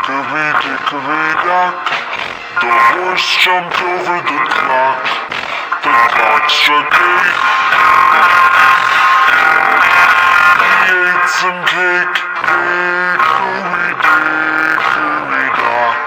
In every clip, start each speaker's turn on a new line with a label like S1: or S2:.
S1: Dickory, dickory, dock. The horse jumped over the clock. The clock struck 8. He ate some cake. Dickory, dickory, dock.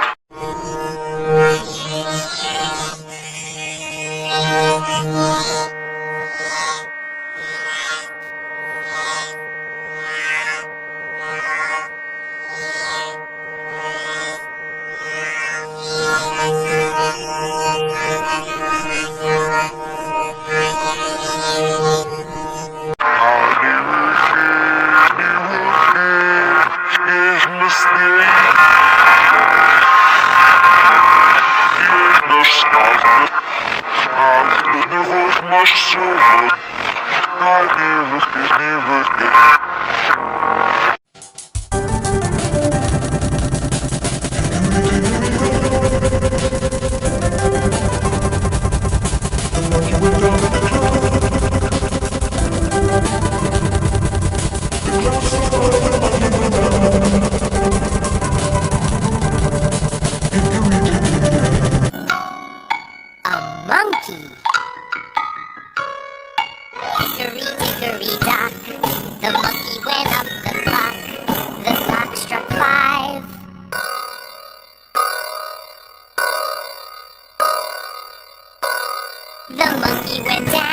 S2: Monkey. Hickory, dickory, dock. The monkey went up the clock. The clock struck 5. The monkey went down.